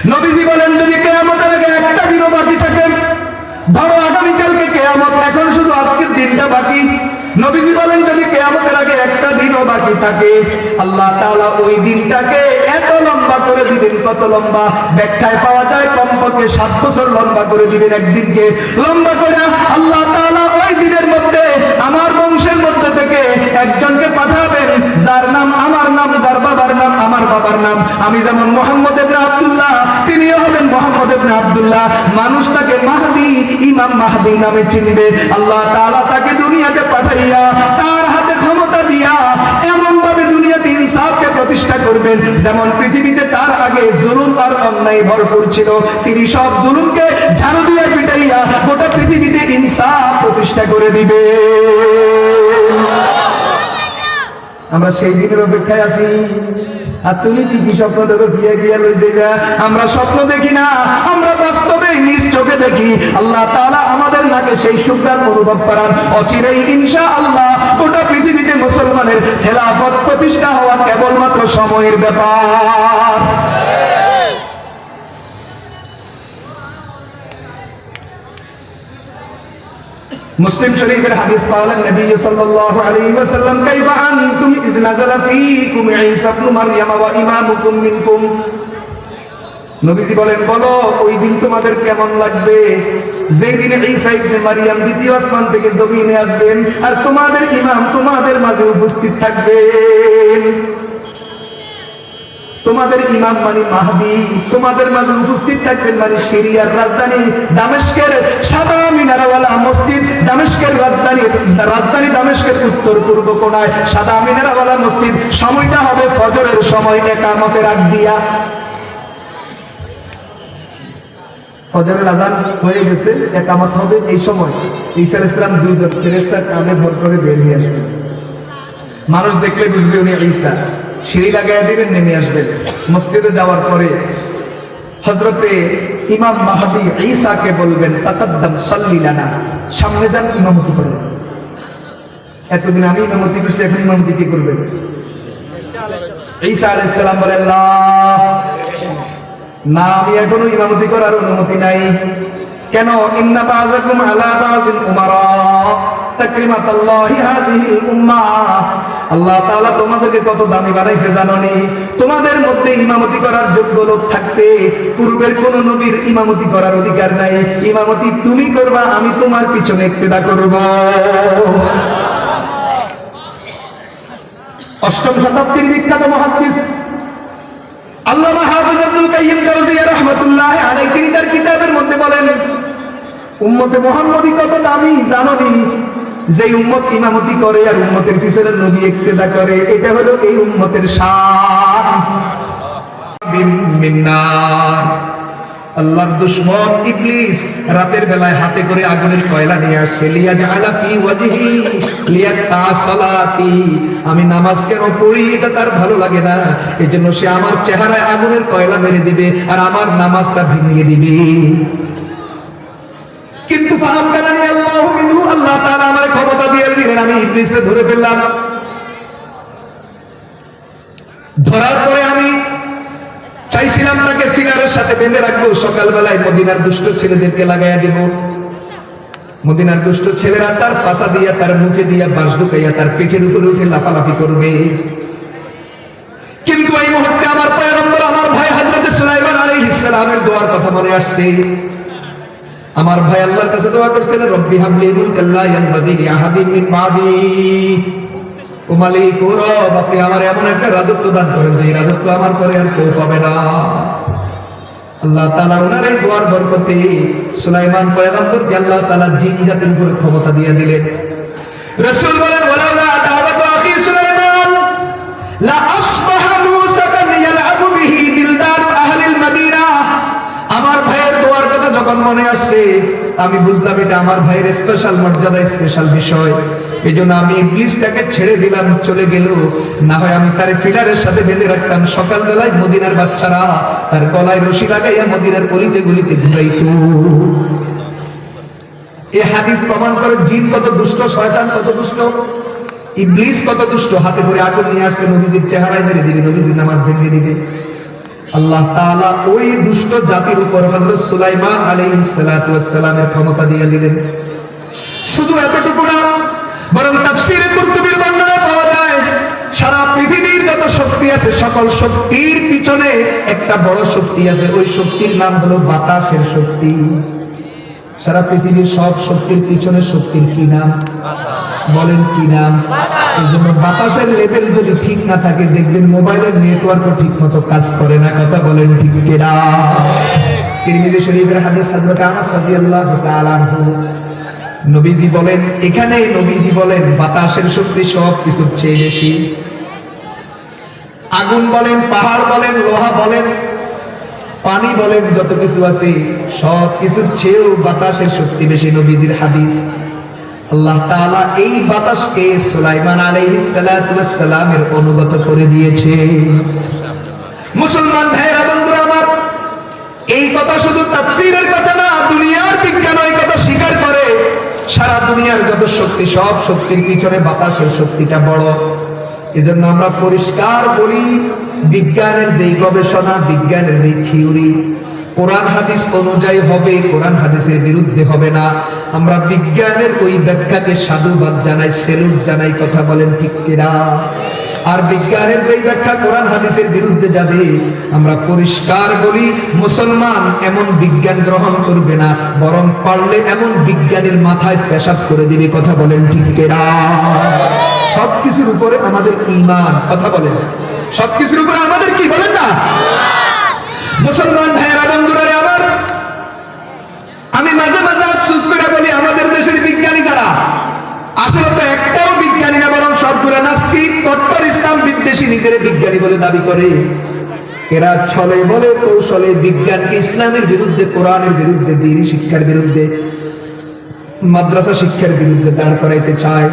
নবীজি বলেন যদি কিয়ামতের আগে একটা দিনও বাকি থাকে, ধরো আগামীকালকে কিয়ামত, এখন শুধু আজকের দিনটা বাকি। নবীজি বলেন যদি কিয়ামতের আগে একটা দিনও বাকি থাকে, আল্লাহ তাআলা ওই দিনটাকে এত লম্বা করে দিবেন। কত লম্বা? ব্যাখ্যায় পাওয়া যায় কমপক্ষে 7 বছর লম্বা করে দিবেন একদিনকে। লম্বা করে আল্লাহ তাআলা ওই দিনের মধ্যে আমার বংশের মধ্যে থেকে একজনকে পাঠাবেন, যার নাম আমার নাম, যার বাবার নাম আমার বাবার নাম। আমি যেমন মুহাম্মদ ইবনে আব্দুল্লাহ, তিনিও হবেন মুহাম্মদ ইবনে আব্দুল্লাহ। মানুষ তাকে মাহদি, ইমাম মাহদি নামে চিনবে। আল্লাহ তাআলা তাকে দুনিয়াতে পাঠাইয়া তার হাতে ক্ষমতা দিয়া এমন ভাবে দুনিয়াতে ইনসাফকে প্রতিষ্ঠা করবেন, যেমন পৃথিবীতে তার আগে জুলুম আর অন্যায় ভরপুর ছিল। তিনি সব জুলুমকে ঝাড়ু দিয়ে পিটাইয়া গোটা পৃথিবীতে ইনসাফ প্রতিষ্ঠা করে দিবে। আমরা সেই দিনের অপেক্ষায় আছি। আর তুমি কি স্বপ্ন দেখো? গিয়ে গিয়ে লই যাইবা। আমরা স্বপ্ন দেখি না, আমরা বাস্তবে নিজ চোখে দেখি। আল্লাহ তাআলা আমাদের নাকে সেই সুখদান অনুভব করান। অচিরেই ইনশাআল্লাহ গোটা পৃথিবীতে মুসলমানের খেলাফত প্রতিষ্ঠা হওয়া কেবলমাত্র সময়ের ব্যাপার। মুসলিম শরীফের হাদিস পাওয়া নবী সাল্লাল্লাহু আলাইহি ওয়াসাল্লাম কাইফা আনতুম ইজ নাযালা ফীকুম ঈসা ইবনে মারইয়াম ওয়া ইমামুকুম মিনকুম। নবীজি বলেন, বলো ওই দিন তোমাদের কেমন লাগবে যেই দিনে ঈসা ইবনে মারইয়াম দ্বিতীয় আসমান থেকে জমিনে আসবেন আর তোমাদের ইমাম তোমাদের মাঝে উপস্থিত থাকবেন। তোমাদের ইমাম মানে মাহদি তোমাদের মাঝে উপস্থিত থাকবেন, মানে সিরিয়ার রাজধানী দামেস্কের সাদা মিনারওয়ালা মসজিদ, দামেস্কের রাজধানী দামেস্কের উত্তর পূর্ব কোণায় সাদা মিনারওয়ালা মসজিদ। সময়টা হবে ফজরের সময়, ইকামতের আগ দিয়া। ফজরের আযান হয়ে গেছে, ইকামত হবে এই সময়। ঈসা আলাইহিস সালাম দুইজন ফেরেশতা কাঁধে ভর করে বের হয়ে আসবেন। মানুষ দেখলে বুঝবে উনি ঈসা। সিঁড়ি লাগাইয়া দিবেন, নেমে আসবেন। মসজিদে যাওয়ার পরে হযরতে ইমাম মাহদি ঈসাকে বলবেন, তাকাদ্দাম সাল্লি লানা, সামনে যান, ইমামতি করেন। এতদিন আমি ইমামতি করছি, এখন ইমামতি কি করবেন? ঈসা আলাইহিস সালাম বলেন, না, আমি এখনো ইমামতি করার অনুমতি নাই। কেন? ইন্না বাযাকুম আলা বাযিন উমারা তাকরিমাতাল্লাহি হাযিহিল উম্মাহ। আল্লাহ তাআলা তোমাদেরকে কত দামি বানাইছে জানোনি? তোমাদের মধ্যে ইমামতি করার যোগ্য লোক থাকতে পূর্বের কোন নবীর ইমামতি করার অধিকার নাই। ইমামতি তুমি করবা, আমি তোমার পিছনে ইক্তেদা করব। 8ম শতাব্দীর বিখ্যাত মুহাদ্দিস আল্লামা হাফেজ আব্দুল কাইয়্যিম জাওজিয়া রাহমাতুল্লাহ আলাইহি তিনি তার কিতাবের মধ্যে বলেন, উম্মতে মুহাম্মদী কত দামি জানোনি? যে উম্মত ইমামতি করে আর উম্মতের পিছনে নবী ইক্তেদা করে, এটা হলো এই উম্মতের শান। মিন্নার, আল্লাহর দুশমন ইবলিস রাতের বেলায় হাতে করে আগুনের কয়লা নিয়ে আসছে। লিয়াজআলা ফি ওয়াজহি লিয়াতা সালাতি, আমি নামাজ কেন পড়ি এটা তার ভালো লাগে না, এজন্য সে আমার চেহারায় আগুনের কয়লা মেরে দিবে আর আমার নামাজটা ভেঙে দিবে। কিন্তু ফাহামকানানি আল্লাহু মিনহু, আল্লাহ তাআলা আমার ক্ষমতা দিয়ে দিলেন, আমি ইবলিসকে ধরে ফেললাম। ধরার পরে আমি চাইছিলাম তাকে ফিলারের সাথে বেঁধে রাখবো, সকালবেলায় মদিনার দুষ্ট ছেলেদেরকে লাগাইয়া দিব। মদিনার দুষ্ট ছেলেরা তার পাছা দিয়া, তার মুখে দিয়া বাঁশ ঢুকাইয়া তার পেটের উপরে উঠে লাফালাফি করবে। কিন্তু এই মুহূর্তে আমার পয়গম্বর, আমার ভাই হযরত সুলাইমান আলাইহিস সালামের দোয়ার কথা মনে আসছে। আমার ভাই আল্লাহর কাছে দোয়া করছিলেন, রব্বি হাবলি মুলকান লা ইয়ানবাগি লিআহাদিন মিন বাদি। ও মালিক, ও রব, আপনি আমার এমন একটা রাজত্ব দান করেন যে রাজত্ব আমার পরে আর কেউ পাবে না। আল্লাহ তাআলা ওনার এই দোয়ার বরকতে সুলাইমান পয়গম্বরকে আল্লাহ তাআলা জিন জাতির উপর ক্ষমতা দিয়ে দিলেন। রাসূল বলেন, ওয়ালাউলা দাওয়াতু আখি সুলাইমান লা আসবাহা মূসা কান ইয়ালআবু বিহি বিলদান আহলিল মদিনা। আমার ভাইয়ের দোয়ার কথা যখন মনে আসছে, আমি বুঝলাম এটা আমার ভাইয়ের স্পেশাল মর্যাদা, স্পেশাল বিষয়। এই জন্য আমি ইবলিসটাকে ছেড়ে দিলাম, চলে গেল। না হয় আমি তার ফিলারের সাথে বেঁধে রাখতাম, সকালবেলায় মদিনার বাচ্চারা তার গলায় রশি লাগাইয়া মদিনার গলিতে গলিতে ঘুরাইতো। এই হাদিস প্রমাণ করে জিন কত দুষ্ট, শয়তান কত দুষ্ট, ইবলিস কত দুষ্ট। হাতে করে আগুন নিয়ে আসছে, নবীজির চেহারায় মেরে দিবে, নবীজির নামাজ ভেঙে দিবে। আল্লাহ তাআলা ওই দুষ্ট জাতির উপর হযরত সুলাইমান আলাইহিস সালাতু ওয়াস সালামের ক্ষমতা দিয়ে দিলেন। শুধু এতটুকু না, বরং তাফসীরে কুরতুবীর বর্ণনায় পাওয়া যায় সারা পৃথিবীর যত শক্তি আছে সকল শক্তির পিছনে একটা বড় শক্তি আছে, ওই শক্তির নাম হলো বাতাসের শক্তি। সারা পৃথিবীর সব শক্তির পিছনে শক্তির কি নাম? বলেন কি নাম? এই জন্য বাতাসের লেভেল যদি ঠিক না থাকে দেখবেন মোবাইলের নেটওয়ার্কও ঠিক মতো কাজ করে না। কথা বলেন ঠিক কিনা? তিরমিজি শরীফের হাদিস হযরত আনাস রাদিয়াল্লাহু তাআলা আনহু নবীজি বলেন, এখানে নবীজি বলেন বাতাসের শক্তি সব কিছুর চেয়ে বেশি। আগুন বলেন, পাহাড় বলেন, লোহা বলেন, পানি বলেন, যত কিছু আছে সব কিছুর চেয়েও বাতাসের শক্তি বেশি। নবীজির হাদিস। আল্লাহ তাআলা এই বাতাসকে সুলাইমান আলাইহিস সালাতু ওয়াস সালামের অনুগত করে দিয়েছে। মুসলমান ভাইরা বন্ধুরা আমার, এই কথা শুধু তাফসীরের কথা না, দুনিয়ার বিজ্ঞান এই কথা স্বীকার করে। সারা দুনিয়ার যত শক্তি সব শক্তির পিছনে বাতাসের শক্তিটা বড়। এজন্য আমরা পরিষ্কার বলি, বিজ্ঞানের যেই গবেষণা, বিজ্ঞানের যেই থিওরি কোরআন হাদিস অনুযায়ী হবে, কোরআন হাদিসের বিরুদ্ধে হবে না। আমরা বিজ্ঞানের ওই ব্যাখ্যাকে সাধুবাদ জানাই, সেলুট জানাই। কথা বলেন ঠিক কিনা? আর বিজ্ঞানের যেই ব্যাখ্যা কোরআন হাদিসের বিরুদ্ধে যাবে, আমরা পরিষ্কার বলি মুসলমান এমন বিজ্ঞান গ্রহণ করবে না, বরং পারলে এমন বিজ্ঞানের মাথায় পেশাব করে দিবে। কথা বলেন ঠিক কিনা? সবকিছুর উপরে আমাদের ঈমান। কথা বলেন, সবকিছুর উপরে আমাদের কি বলেন না? মুসলমান ভাইয়েরা বন্ধুরা আমার, আমি মাঝে মাঝে আফসোস করে বলি আমাদের দেশের বিজ্ঞানী যারা, আসলে তো একটাও বিজ্ঞানী না, বরং সবগুলো নাস্তিক, কট্টর ইসলাম বিদ্বেষী, নিজের বিজ্ঞানী বলে দাবি করে। এরা ছলে বলে কৌশলে বিজ্ঞানকে ইসলামের বিরুদ্ধে, কোরআনের বিরুদ্ধে, দ্বীনি শিক্ষার বিরুদ্ধে, মাদ্রাসা শিক্ষার বিরুদ্ধে দাঁড় করাইতে চায়।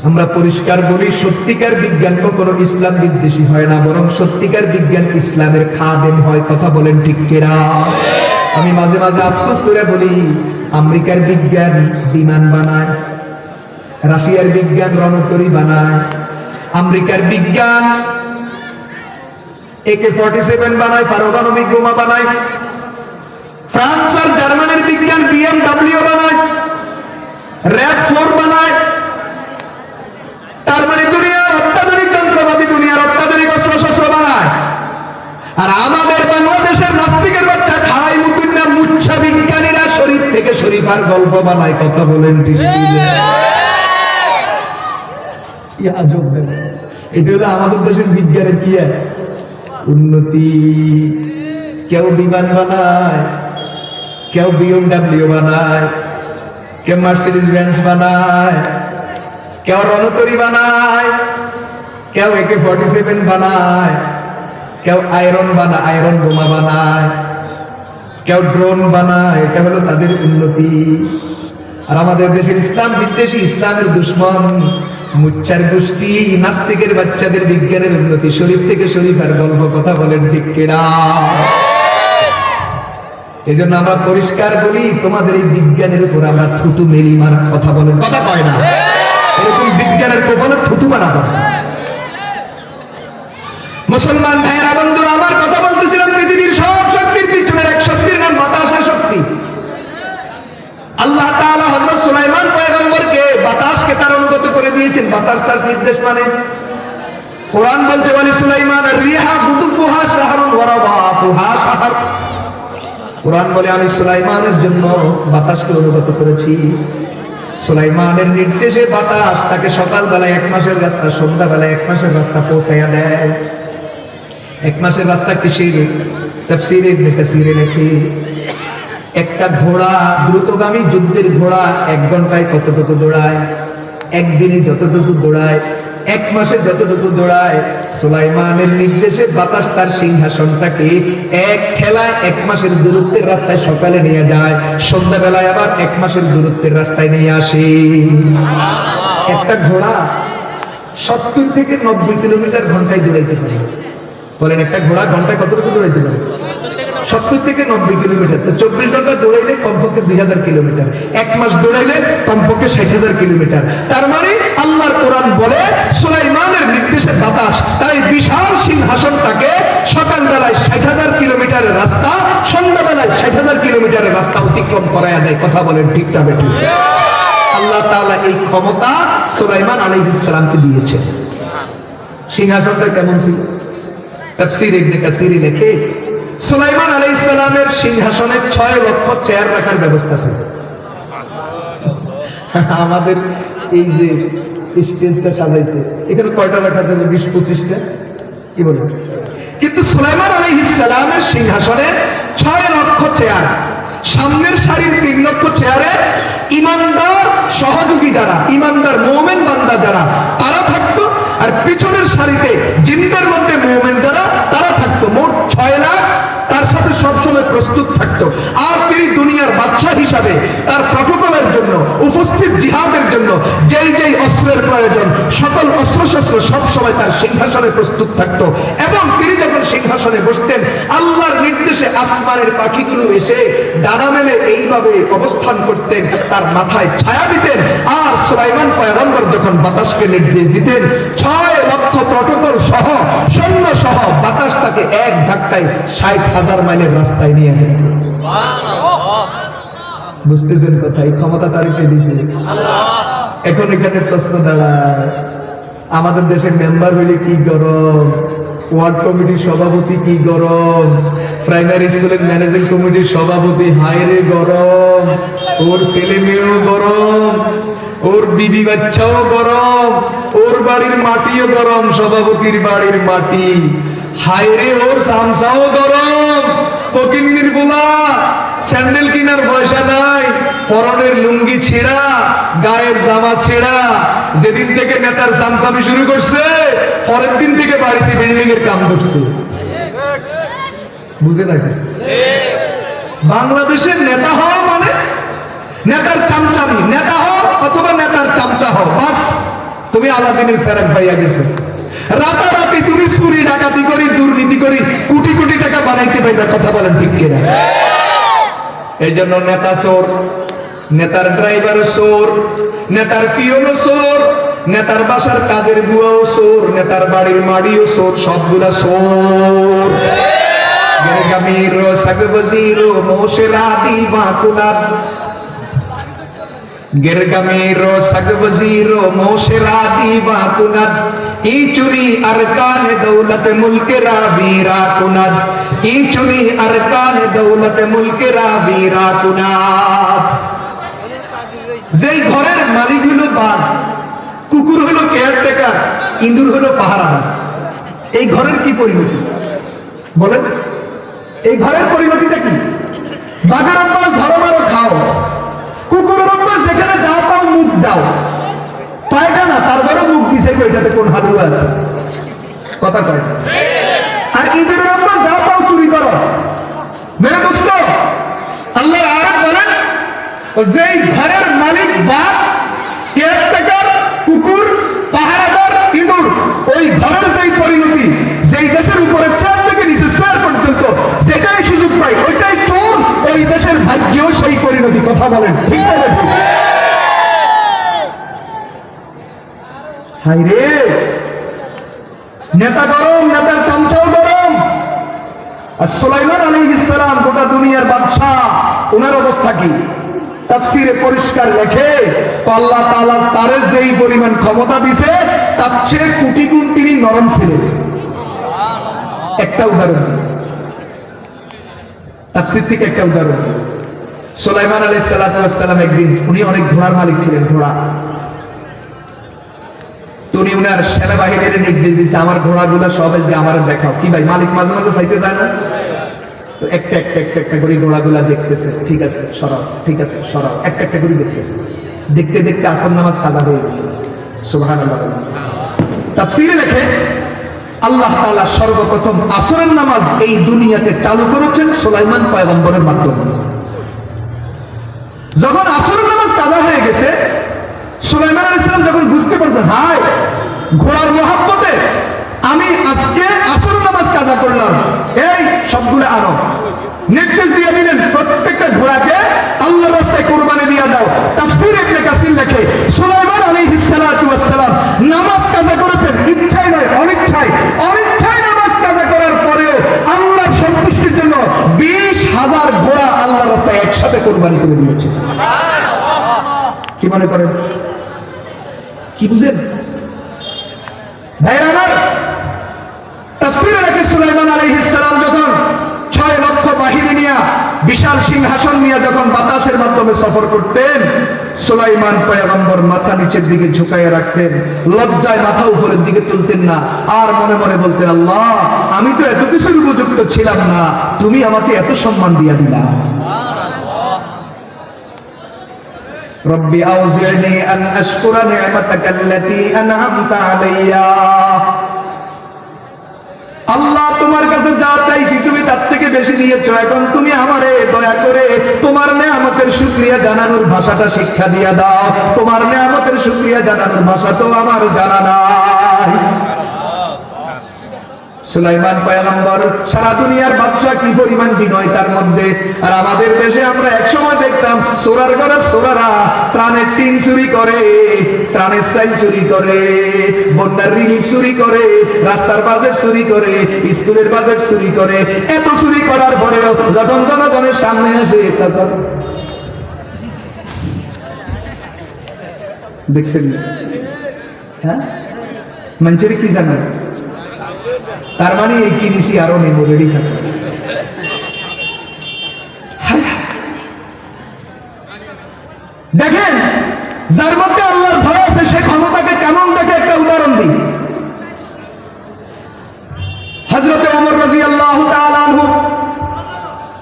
আমরা পরিষ্কার বলি, সত্যিকার বিজ্ঞান কখনো ইসলাম বিদ্বেষী হয় না, বরং সত্যিকার বিজ্ঞান ইসলামের খাদেম হয়। কথা বলেন ঠিক কিনা? আমি মাঝে মাঝে আফসোস করে বলি, আমেরিকার বিজ্ঞান বিমান বানায়, রাশিয়ার বিজ্ঞান রণতরী বানায়, আমেরিকার বিজ্ঞান AK-47 বানায়, পারমাণবিক বোমা বানায়, ফ্রান্স আর জার্মানির বিজ্ঞান BMW বানায়, RAP-4 বানায়। তার মানে দুনিয়ার অত্যাধুনিক যন্ত্রপাতি, দুনিয়ার অত্যাধুনিক অস্ত্রশস্ত্র বানায়। আর আমাদের বাংলাদেশের নাস্তিকের বাচ্চা খাড়াই মুতুন্না মুচ্ছা বিজ্ঞানীরা শরীফ থেকে শরীফার গল্প বানায়। কথা বলেন ঠিক কিনা? কি আজব ব্যাপার! এটা হলো আমাদের দেশের বিজ্ঞানের কি উন্নতি। কেউ বিমান বানায়, কেউ BMW বানায়, কেউ মার্সিডিজ বেঞ্জ বানায়, কেউ রণতরী বানায়, কেউ AK-47 বানায়, কেউ আয়রন বানায়, আয়রন বোমা বানায়, কেউ ড্রোন বানায়। এটা হলো তাদের উন্নতি। আর আমাদের দেশের ইসলাম বিদ্বেষী, ইসলামের দুশ্মন, মুচ্ছার গোষ্ঠী, নাস্তিকের বাচ্চাদের বিজ্ঞানের উন্নতি, শরীফ থেকে শরীফার গল্প। কথা বলেন ঠিক কিনা? এই জন্য আমরা পরিষ্কার বলি, তোমাদের এই বিজ্ঞানের উপর আমরা থুতু মেলি মারা। কথা বলেন, কথা কয় না? এরকম বিজ্ঞানের কপালে থুতু মারাবো। মুসলমান ভাইয়েরা বন্ধুরা আমার, কথা বলতেছিলাম পৃথিবীর সব শক্তির পিছনের এক শক্তির নাম বাতাসের শক্তি। আল্লাহ তাআলা হযরত সুলাইমান পয়গম্বরকে বাতাসকে তার অনুগত করে দিয়েছেন। বাতাস তার নির্দেশ মানে। কোরআন বলছে, ওয়ালি সুলাইমান আর-রিহা গুদুহা শাহরুন ওয়া রাওয়াহুহা শাহর। কোরআন বলে আমি সুলাইমানের জন্য বাতাসকে অনুগত করেছি। সুলাইমানের নির্দেশে বাতাস তাকে সকালবেলায় 1 মাসের রাস্তা, সন্ধ্যাবেলায় 1 মাসের রাস্তা পৌঁছাইয়া দেয়। 1 মাসের রাস্তা কিসের? তাফসীরে ইবনে কাসীরে লেখে, একটা ঘোড়া, দ্রুতগামী যুদ্ধের ঘোড়া 1 ঘন্টায় কতটুকু দৌড়ায়, একদিনে যতটুকু দৌড়ায়, 1 মাসে যতটুকু দৌড়ায়, সুলাইমানের নির্দেশে বাতাস তার সিংহাসনটাকে এক ঠেলায় 1 মাসের দূরত্বের রাস্তায় সকালে নিয়ে যায়, সন্ধ্যাবেলায় আবার 1 মাসের দূরত্বের রাস্তায় নিয়ে আসে। একটা ঘোড়া 70 থেকে 90 কিলোমিটার ঘন্টায় দৌড়াইতে পারে। বলেন, একটা ঘোড়া ঘন্টায় কতটুকু দৌড়াইতে পারে? 70 থেকে 90 কিলোমিটার। তো 24 ঘন্টা দৌড়াইলে কমপক্ষে 2000 কিলোমিটার, 1 মাস দৌড়াইলে কমপক্ষে 60,000 কিলোমিটার। তার মানে আল্লাহর কোরআন বলে সুলাইমানের নির্দেশ নির্দেশে বাতাস, তাই বিশাল সিংহাসনটাকে সকালবেলায় 60,000 কিলোমিটারের রাস্তা, সন্ধ্যাবেলায় 60,000 কিলোমিটারের রাস্তা অতিক্রম করায়া দেয়। কথা বলেন ঠিক না বেঠিক? আল্লাহ তাআলা এই ক্ষমতা সুলাইমান আলাইহিস সালামকে দিয়েছেন। সিংহাসনটা কেমন ছিল? তাফসীর ইবনে কাসীর লেখে সুলাইমান আলাইহিস সালামের সিংহাসনে 6 লক্ষ চেয়ার রাখার ব্যবস্থা ছিল। আমাদের এই যে স্টেজটা সাজাইছে, এখানে কয়টা রাখা যাবে? 20-25টা, কি বলেন? কিন্তু সুলাইমান আলাইহিস সালামের সিংহাসনে 6 লক্ষ চেয়ার। সামনের সারির 3 লক্ষ চেয়ারে ইমানদার সহযোগী যারা, ইমানদার মুমিন বান্দা যারা, তারা থাকতো। আর পিছনের সারিতে জিনদের মধ্যে মুমিন যারা, তারা থাকতো। মোট 6 লাখ তার সাথে সবসময় প্রস্তুত থাকতো। আর তিনি দুনিয়ার বাদশা হিসাবে তার প্রটোকলের জন্য, উপস্থিত জিহাদের জন্য যেই যেই অস্ত্রের প্রয়োজন, সকল অস্ত্রশস্ত্র সবসময় তার সিংহাসনে প্রস্তুত থাকতো। এবং তিনি যখন সিংহাসনে বসতেন, আল্লাহর নির্দেশে আসমানের পাখিগুলো এসে ডানা মেলে এইভাবে অবস্থান করতেন, তার মাথায় ছায়া দিতেন। আর সুলাইমান পয়গম্বর যখন বাতাসকে নির্দেশ দিতেন, 6 লক্ষ প্রটোকল সহ, সৈন্য সহ বাতাস তাকে এক ধাক্কায় 60,000 মাইলের রাস্তায় নিয়ে যেত। বুঝতেছেন কথা? এই ক্ষমতা তারিখে দিয়েছে আল্লাহ। এখন এখানে প্রশ্ন দাঁড়ায়, আমাদের দেশের মেম্বার হইলে কি গরম, ওয়ার্ড কমিটির সভাপতি কি গরম, প্রাইমারি স্কুলের ম্যানেজিং কমিটির সভাপতি হায়রে গরম, ওর ছেলে মেয়েও গরম, ওর বিবি বাচ্চাও গরম, ওর বাড়ির মাটিও গরম, সভাপতির বাড়ির মাটি হায়রে, ওর সামসাও গরম। ফকিন্নির বোলা স্যান্ডেল কিনার পয়সা নাই, পরনের লুঙ্গি ছেঁড়া, গায়ের জামা ছেঁড়া। যেদিন থেকে নেতার সামসামি শুরু করছে, পরের দিন থেকে বাড়িতে বিল্ডিং এর কাম করছে। বুঝে না কিছু? বাংলাদেশের নেতা হওয়া মানে নেতার চামচামি, নেতা হও অথবা নেতার চামচা হও, বাস তুমি আলাদিনের স্যারেক ভাইয়া গেছো। রাতারাতি তুমি চুরি ডাকাতি করি, দুর্নীতি করি, কোটি কোটি টাকা বানাইতে পারবে। কথা বলেন ঠিক কিনা? এই জন্য নেতা চোর, নেতার ড্রাইভার চোর, নেতার পিয়নও চোর, নেতার বাসার কাজের বুয়াও চোর, নেতার বাড়ির মাড়িও চোর, সবগুলা চোর। গেরগামির সাগবজির মোশেরাদি বাকুলাদ, গেরগামির সাগবজির মোশেরাদি বাকুলাদ, ই চুরি আরকান দৌলত মুলকেরা বীরা কুনাদ, ই চুরি আরকান দৌলত মুলকেরা বীরা কুনাদ। যেই ঘরের মালিক হলো বাঘ, কুকুর হলো কেয়ারটেকার, ইঁদুর হলো পাহারাদার, এই ঘরের কি পরিণতি বলেন? এই ঘরের পরিণতিটা কি? বাঘের অভ্যাস ধরো মারো খাও, কুকুরের অভ্যাস যেখানে যা পাও মুখ দাও, পায়টা না তারপরে মুখ দিছে, ওইটাতে কোন হালু আছে? কথা কয়। আর ইঁদুরের অভ্যাস যা পাও চুরি করো। মেরে দোস্ত, আল্লাহর আয়াত বলেন, যেই ঘরের মালিক বাঘ, কেয়ারটেকার, কুকুর, পাহারাদার, ইঁদুর, ওই ঘরের যেই পরিণতি, যেই দেশের উপরে চেয়ার থেকে নিচে চেয়ার পর্যন্ত যেটাই সুযোগ পায় ওইটাই চোর, ওই দেশের ভাগ্যেও সেই পরিণতি। কথা বলেন ঠিক না? হাই রে, নেতা গরম, নেতার চামচাও গরম। আর সুলাইমান আলাইহিস সালাম গোটা দুনিয়ার বাদশা, ওনার অবস্থা কি? তাফসীরে পরিষ্কার লেখে, আল্লাহ তাআলা তার যেই পরিমাণ ক্ষমতা দিছে, তার চেয়ে কোটি গুণ তিনি নরম ছিলেন। একটা উদাহরণ দিই, তাফসীর থেকে একটা উদাহরণ। সুলাইমান আলাইহিস সালাম একদিন, উনি অনেক ঘোড়ার মালিক ছিলেন, ঘোড়া। উনি উনার সেনাবাহিনীর নির্দেশ দিয়েছে, আমার ঘোড়াগুলো সব আমার দেখাও। কি ভাই, মালিক মাঝে মাঝে চাইতে যায় না? তো একটা একটা একটা একটা করে ঘোড়াগুলা দেখতেছে, ঠিক আছে সরাও, ঠিক আছে সরাও, একটা একটা করে দেখতেছে। দেখতে দেখতে আসর নামাজ কাজা হয়ে গেছে। সুবহানাল্লাহ। তাফসীরে লেখে, আল্লাহ তাআলা সর্বপ্রথম আসরের নামাজ এই দুনিয়াতে চালু করেছেন সুলাইমান পয়গম্বরের মাধ্যমে। যখন আসরের নামাজ কাজা হয়ে গেছে, সুলাইমান আলাইহিস সালাম যখন বুঝতে পারছেন, হায় ঘোড়ার মহাব্বতে আমি আজকে আসরের নামাজ কাজা করলাম, এই সবগুলো আনো। নির্দেশ দিয়ে দিলেন, প্রত্যেকটা ঘোড়াকে আল্লাহর রাস্তায় কুরবানি দিয়ে দাও। তাফসীর ইবনে কাসীর লেখে, সুলাইমান আলাইহিস সালাম নামাজ কাজা করেছেন ইচ্ছাই নয়, অনিচ্ছায় নামাজ কাজা করার পরেও আল্লাহর সন্তুষ্টির জন্য 20,000 ঘোড়া আল্লাহর রাস্তায় একসাথে কোরবানি করে দিয়েছে। কি মনে করেন? কি বুঝেন ভাইরা আমার? তাফসীরে রাখে সুলাইমান আলাইহিস সালাম যখন 6 লক্ষ বাহিনী নিয়ে বিশাল সিংহাসন নিয়ে যখন বাতাসের মাধ্যমে সফর করতেন, সুলাইমান পয়গম্বর মাথা নিচের দিকে ঝুঁকাইয়া রাখতেন, লজ্জায় মাথা উপরের দিকে তুলতেন না, আর মনে মনে বলতেন, আল্লাহ আমি তো এত কিছুর উপযুক্ত ছিলাম না, তুমি আমাকে এত সম্মান দিয়া দিলা। রব্বি আউজি'নি আন আশকুরা নি'মাতাকাল্লাতী আন'আমতা আলাইয়া। আল্লাহ তোমার কাছে যা চাইছি তুমি তার থেকে বেশি দিয়েছো, এখন তুমি আমারে দয়া করে তোমার নেয়ামতের শুকরিয়া জানানোর ভাষাটা শিক্ষা দিয়া দাও। তোমার নেয়ামতের শুকরিয়া জানানোর ভাষা তো আমার জানা নাই। সুলাইমান পয়গম্বর সারা দুনিয়ার বাদশা কি পরিমাণ বিনয় তার মধ্যে। আর আমাদের দেশে আমরা একসময় দেখতাম সোরার ঘরে সোরারা ত্রাণের টিন চুরি করে, ত্রাণের সাইল চুরি করে, বন্যার রিলিফ চুরি করে, রাস্তার বাজেট চুরি করে, স্কুলের বাজেট চুরি করে। এত চুরি করার পরেও যখন জনগণের সামনে আসে তখন দেখছেন, হ্যাঁ মঞ্চের কি জানেন? তার মানে এই কি দিছি আরো নেব, রেডি থাকে। দেখেন যার মধ্যে আল্লাহর ভয় আছে সে ক্ষমতাকে কেমন দেখে একটা উদাহরণ দিই। হযরত ওমর রাদিয়াল্লাহু তাআলা আনহু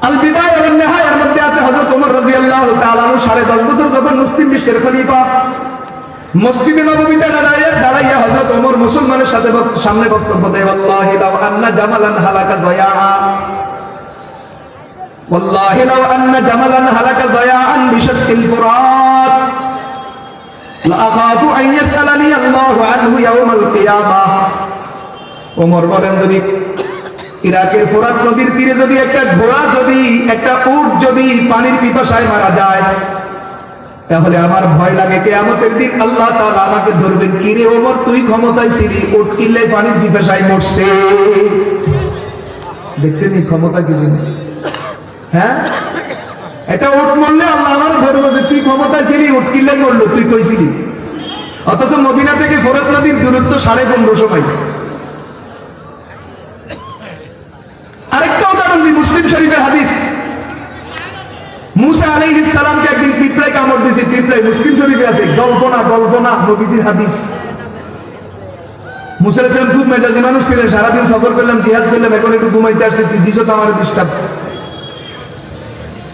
আল বিদায়া ওয়ান নিহায়ার মধ্যে আছে হযরত ওমর রাদিয়াল্লাহু তাআলা আনহু 10.5 বছর যখন মুসলিম বিশ্বের খলিফা, মসজিদে নববীতে দাঁড়াইয়া হযরত ওমর মুসলমানের সাথে সামনে বক্তব্য দেয়, ওয়াল্লাহি লাউ আন্না জামালান হালাকা দয়াআ, ওয়াল্লাহি লাউ আন্না জামালান হালাকা দয়াআন বিশাক্কিল ফুরাত লা আখাফু আন ইয়াসআলানি আল্লাহু আনহু ইয়াউমাল কিয়ামাহ। ওমর বলেন, যদি ইরাকের ফোরাত নদীর তীরে যদি একটা ঘোড়া, যদি একটা উট যদি পানির পিপাসায় মারা যায়, তাহলে আমার ভয় লাগে কিয়ামতের দিন আল্লাহ তাআলা আমাকে ধরবেন, কি রে ওমর তুই ক্ষমতায় ছিলি, উট কিল্লাই পানির পিপাসায় মরছে। দেখছেন এই ক্ষমতা কি জিনিস? হ্যাঁ, এটা উট মরলে আল্লাহ আমার ধরবে যে তুই ক্ষমতায় ছিলি, উট কিল্লাই মরলো, তুই কইছিলি। অথচ মদিনা থেকে ফোরাত নদীর দূরত্ব 1550 মাইল। আরেকটা উদাহরণ দিই, মুসলিম শরীফের হাদিস। মুসা আলাইহিস সালামকে একদিন পিঁপড়ায় কামড় দিয়েছে, পিঁপড়ায়, মুসলিম শরীফে আছে, গল্প না নবীজির হাদিস। মুসা আলাইহিস সালাম খুব মেজাজি মানুষ ছিলেন, সারাদিন সফর করলাম, জিহাদ করলাম, এখন একটু ঘুমাইতে আসছে, তুই দিছো তো আমার ডিস্টার্ব।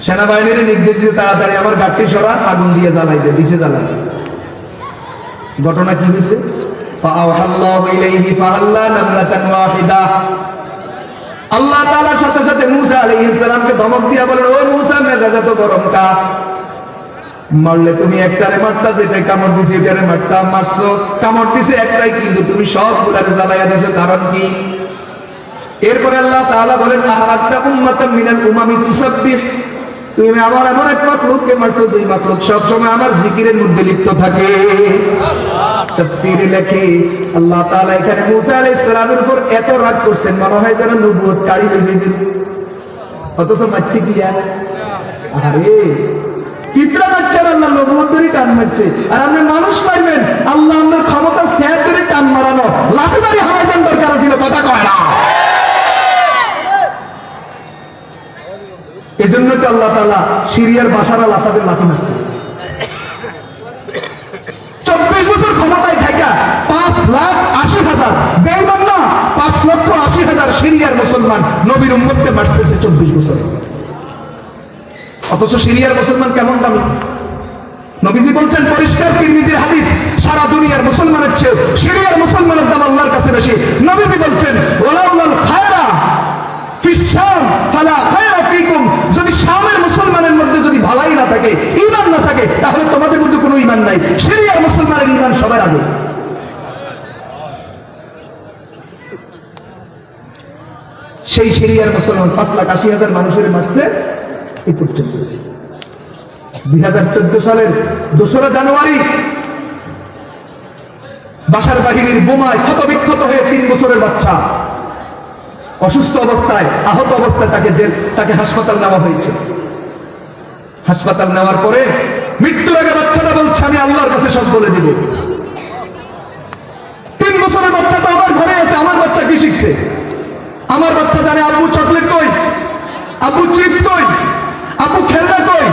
সেনাবাহিনীর নির্দেশ দিয়ে তাড়াতাড়ি আমার গাড়ি সরা, আগুন দিয়ে জ্বালাইবে, দিছে জ্বালাই। ঘটনা কি হয়েছে? ফাআওহাল্লাহু ইলাইহি ফাহাল্লা নামলাতান ওয়াহিদা। আল্লাহ তাআলার সাথে সাথে মুসা আলাইহিস সালামকে ধমক দিয়া বলেন, ও মুসা মেজাজ তো গরম কা, মারলে তুমি একটারে মারতা, যেটা কামড় দিছে এটারে মারতা, মারছো, কামড় দিছে একটাই, কিন্তু তুমি সবগুলারে জ্বালাইয়া দিছো, কারণ কি? এরপরে আল্লাহ তাআলা বলেন, আহারাক্তা উম্মাতাম মিনাল উমামি তুসাব্বিহ, তুমি আমার এমন এক মাখলুককে মারছো যে মাখলুক সব সময় আমার জিকিরের মধ্যে লিপ্ত থাকে। তাফসীরে লেখে আল্লাহ তাআলা এখানে মুসা আলাইহিস সালামের উপর এত রাগ করছেন, মনে হয় যেন নবুয়ত কারি হয়ে যাবে, অথচ মারছে কি? আরে পিঁপড়া বাচ্চার আল্লাহ নবুয়ত ধরে টান মারছে, আর আপনি মানুষ মারবেন, আল্লাহ আপনার ক্ষমতা শেয়ার করে টান মারানো, লাঠি মারি হাওয়ায় দরকার ছিল, কথা কয় না। এজন্য তো আল্লাহ তাআলা সিরিয়ার বাশার আল আসাদের লাঠি মারছে। 24 বছর ক্ষমতায় থাকা 5,80,000 বেঈমান না, 5,80,000 সিরিয়ার মুসলমান নবীর উম্মতকে মারছে 24 বছর। অথচ সিরিয়ার মুসলমান কেমন দামি? নবীজি বলছেন পরিষ্কার, তিরমিজির হাদিস, সারা দুনিয়ার মুসলমানের চেয়ে সিরিয়ার মুসলমানের দাম আল্লাহর কাছে বেশি। নবীজি বলছেন, ওয়ালাউলাল খায়রা ফিশ শাম ফালা খায়রা ফিকুম, যদি শামের মুসলমানের মধ্যে যদি ভালাই না থাকে, ঈমান না থাকে, তাহলে তোমাদের মধ্যে কোনো ঈমান নাই। সিরিয়ার মুসলমানের ঈমান সবার আগে। সেই সিরিয়ার মুসলমান 5,80,000 মানুষের মারছে এই পর্যন্ত। 2014 সালের 2রা জানুয়ারি বাশার বাহিনীর বোমায় ক্ষতবিক্ষত হয়ে 3 বছরের বাচ্চা অসুস্থ অবস্থায়, আহত অবস্থায় তাকে হাসপাতাল নেওয়া হয়েছে। হাসপাতাল নেওয়ার পরে মৃত্যুর আগে বাচ্চাটা বলছে, আমি আল্লাহর কাছে সব বলে দিব। 3 বছরের বাচ্চা তো আমার ঘরে আছে, আমার বাচ্চা কি শিখছে? আমার বাচ্চা জানে আব্বু চকলেট কই, আব্বু চিপস কই, আব্বু খেলনা কই।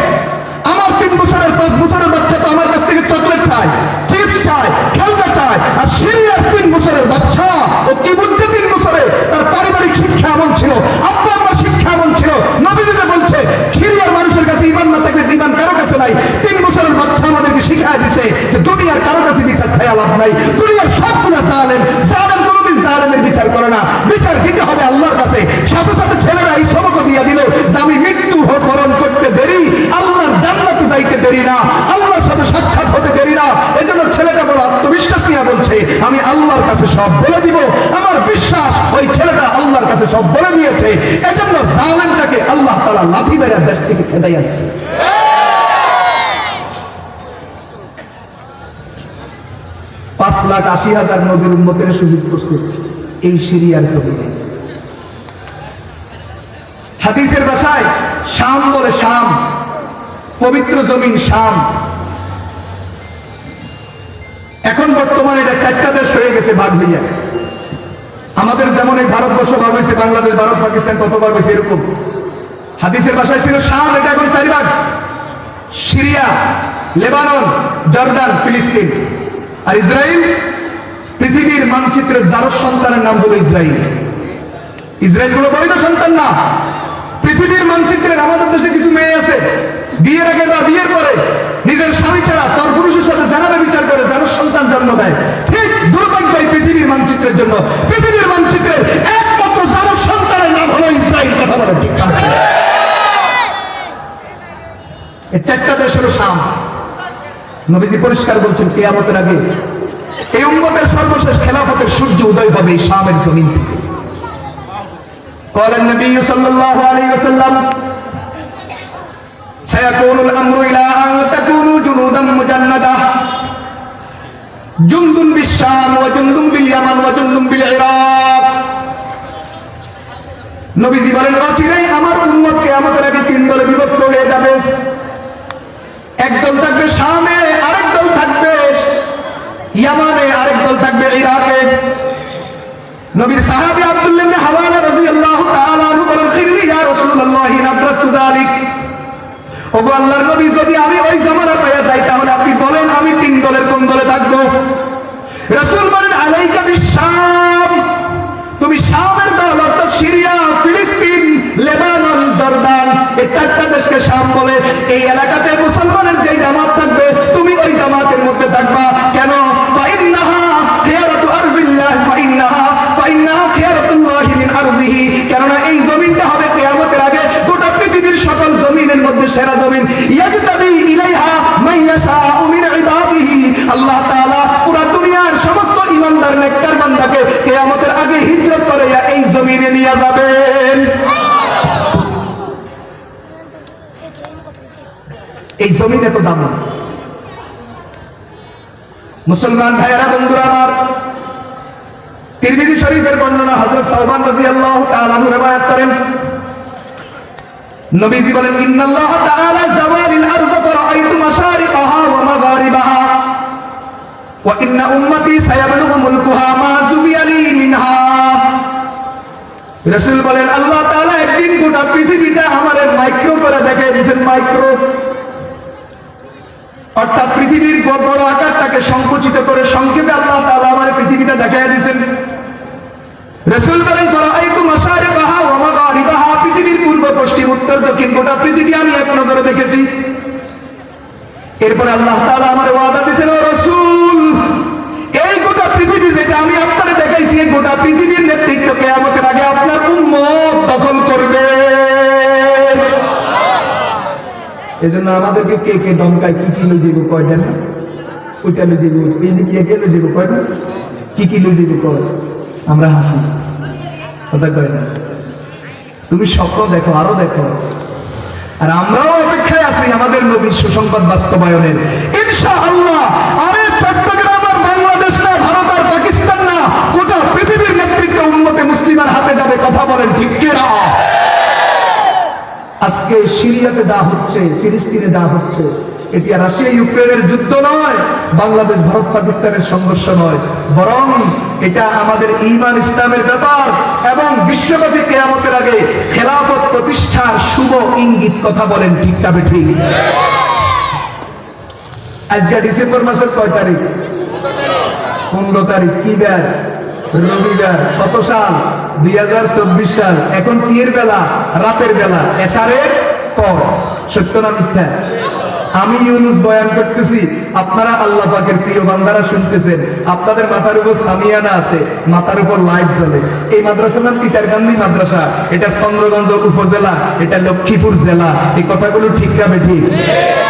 আমার 3 বছরের 5 বছরের বাচ্চা তো আমার কাছ থেকে চকলেট চায়, চিপস চায়, খেলনা চায়। আর সিরিয়ার 3 বছরের বাচ্চা ও কি বুঝছে? 3 বছরে তার পারিবারিক শিক্ষা এমন ছিল, আব্বু আম্মার শিক্ষা এমন ছিল। নবীজি যে বলছে সিরিয়ার মানুষের কাছে ঈমান না থাকলে ঈমান কারো কাছে নাই। 3 বছরের বাচ্চা আমাদেরকে শিখায় দিছে যে দুনিয়ার কারো কাছে বিচার চাইয়া লাভ নাই। দুনিয়ার সবগুলো জালেম, জালেম কোনোদিন জালেমের বিচার করে না, বিচার দিতে হবে আল্লাহর কাছে। সাথে সাথে ছেলেরা এই সবক দিয়ে দিল যে আমি মৃত্যু বরণ করতে দেরি, আল্লাহর জান্নাতে যাইতে দেরি না, আল্লাহর সাথে সাক্ষাৎ হতে দেরি না। এজন্য ছেলেটা বড় আত্মবিশ্বাস নিয়ে বলছে আমি আল্লাহর কাছে সব বলে দিব। আমার বিশ্বাস ওই ছেলেটা আল্লাহর কাছে সব বলে দিয়েছে। এজন্য জালেমটাকে আল্লাহ তাআলা লাথি মেরে দেশ থেকে খেদাই আনছে। 5,80,000 নবীর উম্মতের শহীদ করছে এই সিরিয়ার জমিনে। হাদিসের ভাষায় শাম বলে, শাম পবিত্র জমিন শাম। এখন বর্তমানে এটা 4টা দেশ হয়ে গেছে ভাগ হইয়া। আমাদের যেমন এই ভারতবর্ষ ভাগ হয়েছে, বাংলাদেশ, ভারত, পাকিস্তান কত ভাগ হয়েছে এরকম। হাদিসের ভাষায় ছিল শাম, এটা এখন 4 ভাগ। সিরিয়া, লেবানন, জর্দান, ফিলিস্তিন। আর ইসরায়েল পৃথিবীর মানচিত্রের যার সন্তানের নাম হলো ইসরায়েল। ইসরায়েল গুলো বৈধ সন্তান না। পৃথিবীর মানচিত্রের আমাদের দেশে কিছু মেয়ে আছে, বিয়ের আগে বা বিয়ের পরে নিজের স্বামী ছাড়া পরপুরুষের সাথে জানাবে বিচার করে যার সন্তান জন্ম দেয়। ঠিক দুর্ভাগ্য এই পৃথিবীর মানচিত্রের জন্য। পৃথিবীর মানচিত্রের একমাত্র যার সন্তানের নাম হলো ইসরায়েল। কথা বলে ঠিক না? এই 4টা দেশ হলো শাম। নবীজি পরিষ্কার বলছেন কিয়ামতের আগে এই উম্মতের সর্বশেষ খেলাফতের সূর্য উদয় হবে এই শামের জমিন থেকে। قال النبي صلى الله عليه وسلم سيكون الأمر إلى أن تكونوا جنودا مجندة جند بالشام وجند باليمن وجند بالعراق। নবীজি বলেন অচিরেই আমার উম্মত কিয়ামতের আগে 3 দলে বিভক্ত হয়ে যাবে। একদল থাকবে শামে, আরেক দল থাকবে ইয়ামানে, আরেক দল থাকবে ইরাকে। নবীর সাহাবী আব্দুল্লাহ ইবনে হাওয়ালা রাদিয়াল্লাহু তাআলা আনহু বলেন খিরলি ইয়া রাসূলুল্লাহ নাদরাতু যালিক। ওগো আল্লাহর নবী, যদি আমি ওই জামানা পাইয়া যাই তাহলে আপনি বলেন আমি 3 দলের কোন দলে থাকবো? রাসূল বলেন আলাইকা বিশ-শাম, তুমি শামের দল অর্থাৎ সিরিয়া, ফিলিস্তিন, লেবানন, জর্দান, এই 4টা দেশকে শাম বলে। এই এলাকাতে মুসলমানের যে জামাত থাকবে তুমি ওই জামাতের মধ্যে থাকবা। কেন? ফাইন্নাহা খিয়ারাতু আরজিল্লাহ ফাইন্নাহা খিয়ারাতুল্লাহি মিন আরজিহি। কেননা এই জমিনটা হবে কিয়ামতের আগে গোটা পৃথিবীর সকল জমিনের মধ্যে সেরা জমিন। ইয়াজতাবি ইলাইহা মান ইয়াশাউ মিন ইবাদিহি। আল্লাহ তাআলা পুরো দুনিয়ার সমস্ত ঈমানদার নেককার বান্দাকে কিয়ামতের আগে হিজরত করে এই জমিনে নিয়ে যাবেন। এই জমিন এত দামি। মুসলমান ভাইয়েরা, বন্ধুরা আমার, তিরমিজি শরীফের বর্ণনা হযরত সাওবান রাদিয়াল্লাহু তাআলা আনহু riwayat করেন। নবীজি বলেন ইন্নাল্লাহ তাআলা জাওয়ালিল আরদ ফারাআইতু মাশারিকাহা ওয়া মাগারিবাহা ওয়া ইন্না উম্মতি সায়াবলুগু মুলকুহা মা সুবিয়ালি মিনহা। রাসূল বলেন আল্লাহ তাআলা একদিন গোটা পৃথিবীটা আমাদের মাইক্রো করে দেখায় দিয়েছেন। মাইক্রো অর্থাৎ পৃথিবীর বড় আকারটাকে সংকুচিত করে সংক্ষেপে আল্লাহ তাআলা আমাদের পৃথিবীটা দেখায় দিয়েছেন। রাসূল বলেন ফারাআইতু মাশারিকাহা ওয়া মাগারিবাহা, পৃথিবীর পূর্ব, পশ্চিম, উত্তর, দক্ষিণ গোটা পৃথিবী আমি এক নজরে দেখেছি। এরপর আল্লাহ তাআলা আমার ওয়াদা দিয়েছেন, ও রাসূল, এই গোটা পৃথিবী যেটা আমি আপনাকে দেখাইছি এই গোটা পৃথিবীর নেতৃত্ব কিয়ামতের আগে আপনার উম্মত দখল করবে। এজন্য আমাদেরকে কে কে দমকায় কি কি লইব কয় দেন না, ওইটা লইব, এই কি কে লইব কয় না, কি লইব কয়, আমরা হাসি, কথা কয় না। তুমি স্বপ্ন দেখো, আরো দেখো, আর আমরাও অপেক্ষায় আছি আমাদের নবীর সুসংবাদ বাস্তবায়নের ইনশাআল্লাহ। আরে চট্টগ্রাম আর বাংলাদেশ না, ভারত মুসলিমের হাতে যাবে। কথা বলেন ঠিক কিনা? আজকে সিরিয়াতে যা হচ্ছে, ফিলিস্তিনে যা হচ্ছে, এটি রাশিয়া ইউক্রেনের যুদ্ধ নয়, বাংলাদেশ ভারত পাকিস্তানের সংঘর্ষ নয়, বরং এটা আমাদের ঈমান ইসলামের ব্যাপার এবং বিশ্বব্যাপী কিয়ামতের আগে খেলাফত প্রতিষ্ঠার শুভ ইঙ্গিত। কথা বলেন ঠিক না বেঠিক? আজকে ডিসেম্বর মাসের কয় তারিখ? 15 তারিখ। কি বার? রবিবার। কত সাল? 2024 সাল। এখন কি এর বেলা? রাতের বেলা, এশারের পর। সত্য না মিথ্যা? আমি ইউনুস বয়ান করতেছি, আপনারা আল্লাহ পাকের প্রিয় বান্দারা শুনতেছেন। আপনাদের মাথার উপর সামিয়ানা আছে, মাথার উপর লাইট জ্বলে। এই মাদ্রাসার নাম তিতারকান্দি মাদ্রাসা। এটা চন্দ্রগঞ্জ উপজেলা, এটা লক্ষ্মীপুর জেলা। এই কথাগুলো ঠিক না বেঠিক?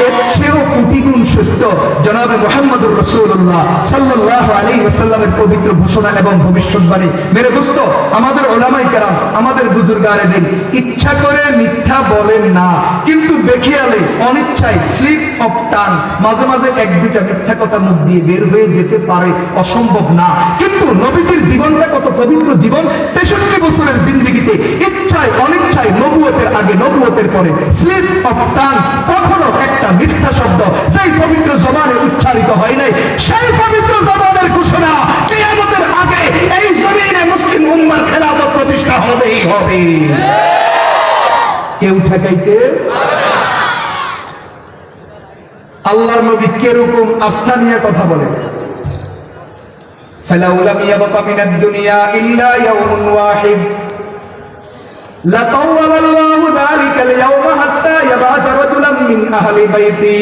এর চেয়েও কোটি গুণ সত্য জনাবে মুহাম্মদুর রাসূলুল্লাহ সাল্লাল্লাহু আলাইহি ওয়াসাল্লামের পবিত্র ঘোষণা এবং ভবিষ্যৎবাণী। মেরে দোস্ত, আমাদের উলামায়ে কেরাম, আমাদের বুজুর্গানে দিন ইচ্ছা করে মিথ্যা বলেন না, কিন্তু বেখিয়ালে অনিচ্ছায় স্লিপ অফ টাং, মাঝে মাঝে এক দুইটা মিথ্যা কথা মুখ দিয়ে বের হয়ে যেতে পারে, অসম্ভব না। কিন্তু নবীজির জীবনটা কত পবিত্র জীবন। 63 বছরের জিন্দেগিতে ইচ্ছায় অনিচ্ছায়, নবুয়তের আগে নবুয়তের পরে স্লিপ অফ টাং, কখনো একটা মিথ্যা শব্দ সেই পবিত্র জবানে উচ্চারিত হয় নাই। সেই পবিত্র জবানের ঘোষণা কিয়ামতের আগে এই জমিনে মুসলিম উম্মার খেলাফত প্রতিষ্ঠা হবেই হবে। কেউ ঠেকাইতে আল্লাহর নবী কিরকম আস্থা নিয়ে কথা বলে। ফালাউলাম ইয়াবকা মিনাদ দুনিয়া ইল্লা ইয়াউমুন ওয়াহিদ লাতাওয়ালা আল্লাহু যালিকাল ইয়াওমা হাত্তা ইয়াবআস রাজুলাম মিন আহলি বাইতি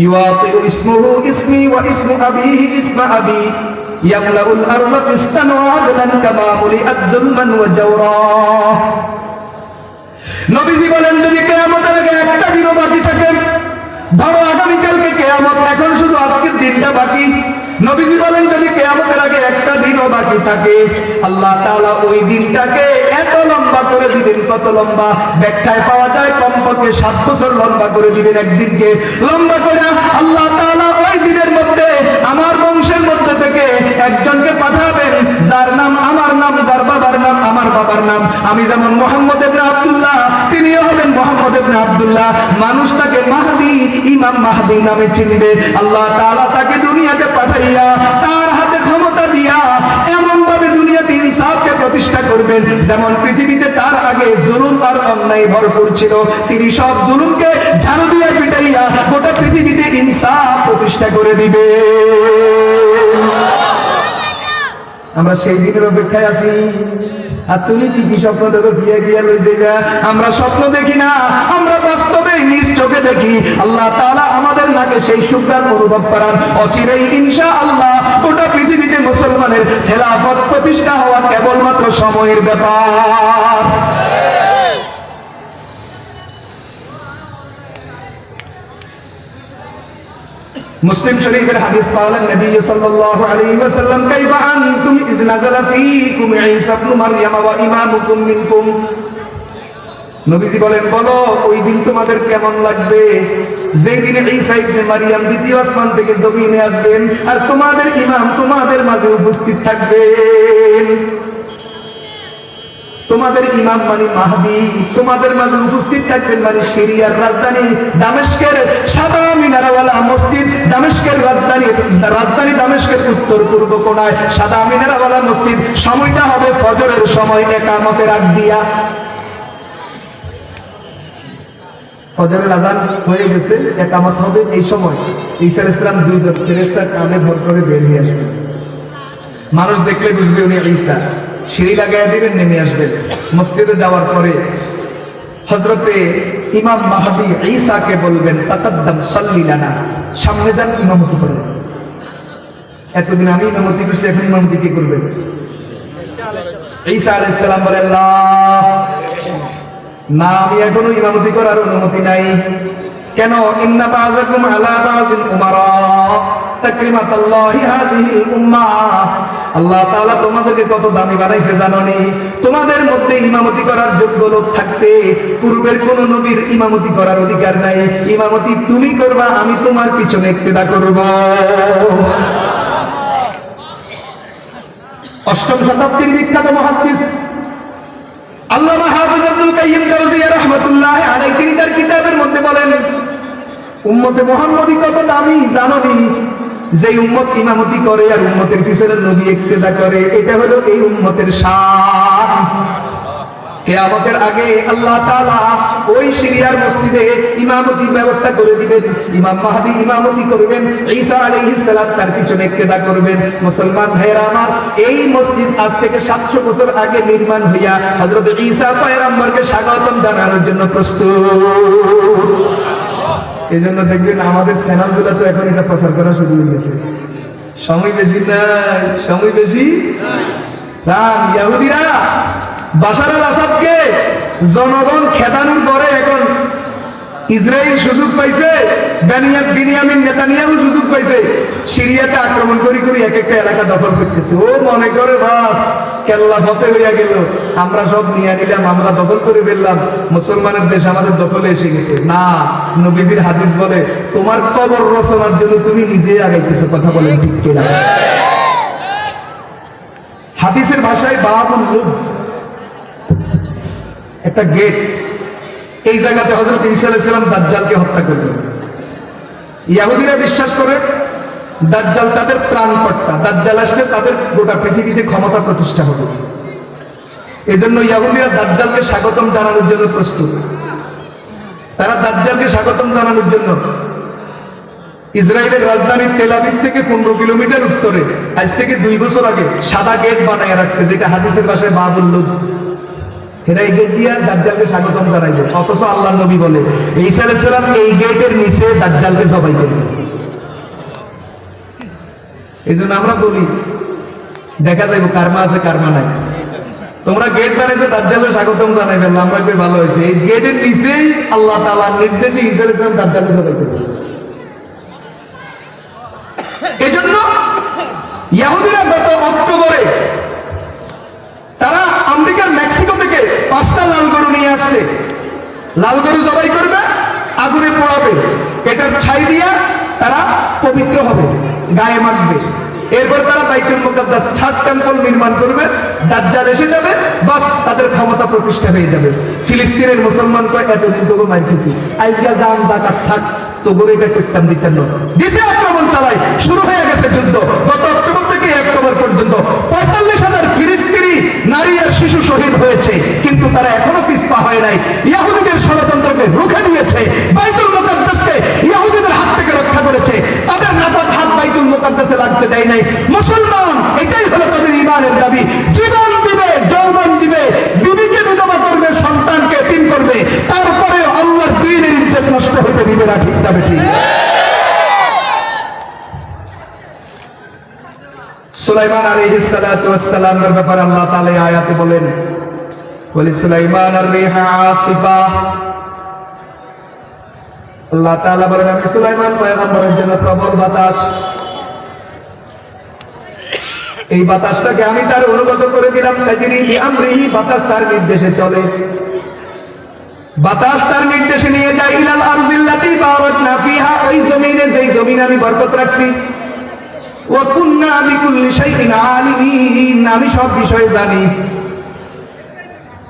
ইউআতিউ ইসমুহু ইসমি ওয়া ইসমু আবিহি ইসমা আবি ইয়ামলাউল আরদা কিসতান ওয়া আদলান কামা মুলিআত যুলমান ওয়া জাওরা। নবীজি বলেন, যদি কিয়ামতের আগে একটা দিনও বাকি থাকে, ধরো আগামীকালকে কিয়ামত, এখন শুধু আজকের দিনটা বাকি। নবীজি বলেন, যদি কিয়ামতের আগে একটা দিনও বাকি থাকে, আল্লাহ তাআলা ওই দিনটাকে এত লম্বা করে দিবেন। কত লম্বা? ব্যাখ্যায় পাওয়া যায় কমপক্ষে 7 বছর লম্বা করে দিবেন। একদিনকে লম্বা করে আল্লাহ তাআলা ওই দিনের মধ্যে আমার বংশের মধ্যে থেকে একজনকে পাঠাবেন, যার নাম আমার নাম, যার বাবার নাম আমার বাবার নাম। আমি যেমন মুহাম্মদ ইবনে আব্দুল্লাহ, তিনিও হবেন মুহাম্মদ ইবনে আব্দুল্লাহ। মানুষ তাকে মাহদি, ইমাম মাহদি নামে চিনবে। আল্লাহ তাআলা তাকে দুনিয়াতে পাঠাইয়া তার হাতে ক্ষমতা দিয়া এমন ভাবে দুনিয়াতে ইনসাফকে প্রতিষ্ঠা করবেন, যেমন পৃথিবীতে তার আগে জুলুম আর অন্যায় ভরপুর ছিল। তিনি সব জুলুমকে ঝাড়ু দিয়ে পিটাইয়া গোটা পৃথিবীতে ইনসাফ প্রতিষ্ঠা করে দিবে। আমরা সেই দিনের অপেক্ষায় আছি। আর তুমি কি স্বপ্ন দেখো? গিয়া গিয়া লই যাইবা। আমরা স্বপ্ন দেখি না, আমরা বাস্তবে নিজ চোখে দেখি। আল্লাহ তাআলা আমাদের নাকে সেই সুখদান অনুভব করান। অচিরেই ইনশাআল্লাহ গোটা পৃথিবীতে মুসলমানের খেলাফত প্রতিষ্ঠা হওয়া কেবলমাত্র সময়ের ব্যাপার। মুসলিম শরীফের হাদিস পাওয়া নবী সাল্লাল্লাহু আলাইহি ওয়াসাল্লাম, কাইফা আনতুম ইজ নাযালা ফীকুম ঈসা ইবনে মারইয়াম ওয়া ইমামুকুম মিনকুম। নবীজি বলেন, বলো ওই দিন তোমাদের কেমন লাগবে, যেই দিনে ঈসা ইবনে মারইয়াম দ্বিতীয় আসমান থেকে জমিনে আসবেন আর তোমাদের ইমাম তোমাদের মাঝে উপস্থিত থাকবেন। তোমাদের ইমাম মানে মাহদি তোমাদের মাঝে উপস্থিত থাকবেন, মানে সিরিয়ার রাজধানী দামেস্কের সাদা মিনারওয়ালা মসজিদ। দামেস্কের রাজধানী দামেস্কের উত্তর পূর্ব কোণায় সাদা মিনারওয়ালা মসজিদ। সময়টা হবে ফজরের সময়, একামতের আগ দিয়া। ফজরের আযান হয়ে গেছে, একামত হবে এই সময়। ঈসা আলাইহিস সালাম দুইজন ফেরেশতা কাঁধে ভর করে বের হয়ে আসবেন। মানুষ দেখলে বুঝবে উনি ঈসা। সিঁড়ি লাগাইয়া দিবেন, নেমে আসবেন। মসজিদে যাওয়ার পরে হযরতে ইমাম মাহদি ঈসাকে বলবেন, তাকাদ্দাম সাল্লি লানা, সামনে যান, ইমামতি করেন। এতদিন আমি ইমামতি করছি, এখন ইমামতি কি করবেন? ঈসা আলাইহিস সালাম বলেন, না, আমি এখনো ইমামতি করার অনুমতি নাই। কেন? ইন্না বাযাকুম আলা বাযিন উমারা তাকরিমাতাল্লাহি হাযিহিল উম্মাহ। আল্লাহ তাআলা তোমাদেরকে কত দামি বানাইছে জানোনি? তোমাদের মধ্যে ইমামতি করার যোগ্য লোক থাকতে পূর্বের কোন নবীর ইমামতি করার অধিকার নাই। ইমামতি তুমি করবা, আমি তোমার পিছনে ইক্তেদা করব। অষ্টম শতাব্দীর বিখ্যাত মুহাদ্দিস আল্লামা হাফেজ আব্দুল কাইয়্যিম জাওজিয়া রাহমাতুল্লাহ আলাইহি তিনি তার কিতাবের মধ্যে বলেন, উম্মতে মুহাম্মদী কত দামি জানোনি? যে উম্মত ইমামতি করে আর উম্মতের পিছনে নবী ইক্তেদা করে, এটা হলো এই উম্মতের শান। কিয়ামতের আগে আল্লাহ তাআলা ওই সিরিয়ার মসজিদে ইমামতির ব্যবস্থা করে দিবেন। ইমাম মাহদী ইমামতি করবেন, ঈসা আলাইহিস সালাম তার পিছনে ইক্তেদা করবেন। মুসলমান ভাইরা আমার, এই মসজিদ আজ থেকে 700 বছর আগে নির্মাণ হইয়া হযরত ঈসা পয়গম্বরকে স্বাগতম জানানোর জন্য প্রস্তুত। এই জন্য দেখবেন আমাদের চ্যানেলগুলো তো এখন এটা প্রচার করা শুরু হয়ে গেছে। সময় বেশি নাই, সময় বেশি নাই। ইহুদিরা বাশার আল আসাদকে জনগণ খেদানোর পরে এখন ইসরায়েল সুযোগ পাইছে, বিনিয়ামিন নেতানিয়াহু সুযোগ পাইছে, সিরিয়াতে আক্রমণ করি করি এক একটা এলাকা দখল করতেছে। ও মনে করে বাস কেল্লা ফতে হইয়া গেল, আমরা সব নিয়ে নিলাম, আমরা দখল করে ফেললাম, মুসলমানের দেশ আমাদের দখলে এসে গেছে। না, নবীজির হাদিস বলে তোমার কবর রচনার জন্য তুমি নিজে আগাইতেছো। কথা বলেন ঠিক কিনা? হাদিসের ভাষায় বাবুল লুব, একটা গেট। এই জায়গাতে হযরত ঈসা আলাইহিস সালাম দাজ্জালকে হত্যা করবেন। ইহুদিরা বিশ্বাস করে দাজ্জাল তাদের ত্রাণকর্তা, দাজ্জাল আসলে তাদের গোটা পৃথিবীতে ক্ষমতা প্রতিষ্ঠা হবে। এজন্য ইহুদিরা দাজ্জালকে স্বাগতম জানানোর জন্য প্রস্তুত। তারা দাজ্জালকে স্বাগতম জানানোর জন্য ইসরায়েলের রাজধানী তেল আবিব থেকে 15 কিলোমিটার উত্তরে আজ থেকে 2 বছর আগে সাদা গেট বানায় রাখছে, যেটা হাদিসের ভাষায় বাবুল লুদ। এরা এই গেট দিয়ে দাজ্জালকে স্বাগতম জানাইবে। অথচ আল্লাহর নবী বলে ঈসা আলাইহিস সালাম এই গেটের নিচে দাজ্জালকে জবাই করবে। এইজন্য আমরা বলি দেখা যাইব কারমা আছে কারমা নাই। তোমরা গেট বানাইছো দাজ্জালকে স্বাগতম জানাইবে, আমরা কই ভালো হইছে। এই গেটের নিচেই আল্লাহ তাআলার নির্দেশে ঈসা আলাইহিস সালাম দাজ্জালকে জবাই করবে। এজন্য ইহুদিরা গত অক্টোবরে তারা আমেরিকার মেক্সিকো থেকে 5টা লাল গরু নিয়ে আসছে। লাল গরু জবাই করবে, আগুনে পোড়াবে, এটার ছাই দিয়া তারা পবিত্র হবে, গায়ে মাখবে। এরপর তারা বাইতুল মুকাদ্দাস 3rd টেম্পল নির্মাণ করবে, দাজ্জাল এসে যাবে, বাস তাদের ক্ষমতা প্রতিষ্ঠা হয়ে যাবে। ফিলিস্তিনের মুসলমান কয় এতদিন তোকে মার খেয়েছি, আজকে জাম জাকাত থাক, তো গরিটা করতাম দিতেন না। দেশে আক্রমণ চালায়, শুরু হয়ে গেছে যুদ্ধ। গত অক্টোবর থেকে অক্টোবর পর্যন্ত 45,000 ফিলিস্তিনি নারী আর শিশু শহীদ হয়েছে, কিন্তু তারা এখনো পিছপা হয় নাই। ইহুদিদের ষড়যন্ত্রকে রুখে দিয়েছে, বাইতুল মুকাদ্দাসকে ইহুদিদের হাত থেকে রক্ষা করেছে, তাদের নাপাক হাত বাইতুল মুকাদ্দাসে লাগতে দেয় নাই। মুসলমান এটাই হলো তাদের ঈমানের দাবি। জীবন দিবে, যৌবন দিবে, বিবিকে বিধবা করবে, সন্তানকে এতিম করবে, তারপরে আল্লাহর দ্বীনের ইজ্জত নষ্ট হতে দিবে না। ঠিক না বেঠিক? সুলাইমান আলাইহিস সালাতু ওয়াস সালামের ব্যাপারে আল্লাহ তাআলা আয়াতে বলেন, ওয়ালি সুলাইমান আর-রিহা আসিফা। আল্লাহ তাআলা বলেন আমি সুলাইমান পয়গম্বরের জন্য প্রবল বাতাস, এই বাতাসটাকে আমি তার অনুগত করে দিলাম। তাজরি বিআমরিহি, বাতাস তার নির্দেশে চলে, বাতাস তার নির্দেশে নিয়ে যায়। ইলাল আরজিল্লাতি বারাকনা ফিহা, ওই জমিনে যেই জমিনে আমি বরকত রাখছি। ওয়া কুননা বিকুল্লি শাইইন আলিমিন, আমি সব বিষয় জানি।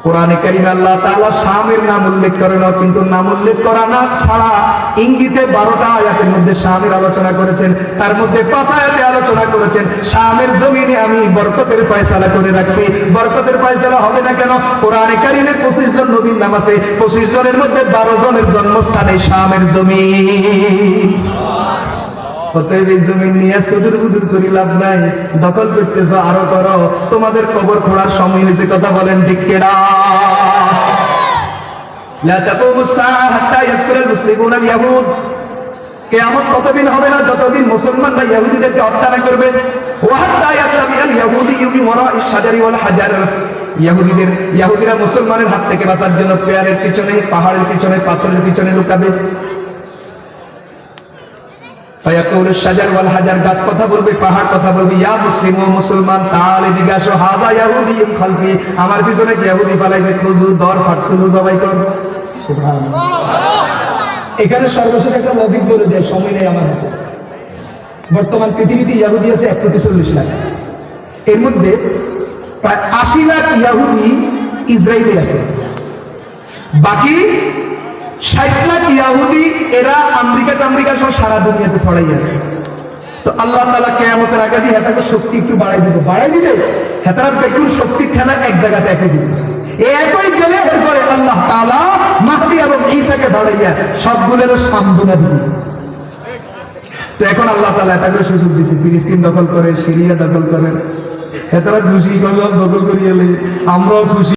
কোরআনে কারিমে আল্লাহ তাআলা শামের নাম উল্লেখ করেন, কিন্তু নাম উল্লেখ করা না ছাড়া ইঙ্গিতে 12টা আয়াতের মধ্যে শামের আলোচনা করেছেন। তার মধ্যে 5 আয়াতে আলোচনা করেছেন শামের জমিনে আমি বরকতের ফয়সালা করে রাখছি। বরকতের ফয়সালা হবে না কেন? কোরআনে কারিমে 25 জন নবীর নাম আছে, 25 জনের মধ্যে 12 জনের জন্মস্থান এই শামের জমিন। অতএব এই জমিন নিয়ে সুদূর বুদুর করি লাভ নাই, দখল করতেছ আরো করো, তোমাদের কবর খোঁড়ার সময় হয়েছে। কথা বলেন ঠিক কিনা? লা তাকুমুস সাআ হাত্তা ইয়াকতুল মুসলিমুনা আল-ইয়াহুদ, কিয়ামত ততদিন হবে না যতদিন মুসলমানরা ইহুদিদেরকে হত্যা না করবে। ওয়া হাত্তা ইয়াতাবিআল ইয়াহুদিয়্যু বিওয়ারাইশ শাজারি ওয়াল হাজার, ইহুদিরা মুসলমানের হাত থেকে বাঁচার জন্য পেয়ারের পিছনে, পাহাড়ের পিছনে, পাথরের পিছনে লুকাবে। ফায়াকুলু শাজার ওয়াল হাজার, গাছ কথা বলবে, পাহাড় কথা বলবে, ইয়া মুসলিম, ও মুসলমান, তাআল এদিকে আসো, হাযা ইয়াহুদিয়ুন খালফি, আমার পিছনে কি ইহুদি পালাইছে, খুজু দর ফাকতুলু জবাই কর। সুবহানাল্লাহ। এখানে সর্বশেষ একটা লজিক বলে যায়, সময় নেই আমার হাতে। বর্তমান পৃথিবীতে ইহুদি আছে 1,40,00,000। এর মধ্যে প্রায় ৮০ লাখ ইহুদি ইসরায়েলে আছে, বাকি ৬০ লাখ ইহুদি এরা আমেরিকা সহ সারা দুনিয়াতে ছড়াই আছে। তো আল্লাহ তাআলা কিয়ামতের আগে দিয়ে হেতাকে শক্তি একটু বাড়াই দিলে হেতারা বেকুল শক্তির ঠেলা এক জায়গাতে একই যাবে। এই একই গেলে এরপরে আল্লাহ তাআলা মাহদী এবং ঈসাকে বাড়াইয়া সবগুলোর সামনে দিবে। তো এখন আল্লাহ তাআলা এটাকে সুযোগ দিয়েছে, ফিলিস্তিন দখল করে, সিরিয়া দখল করে, হেতারা খুশি, গজব দখল করিয়ে আমরাও খুশি।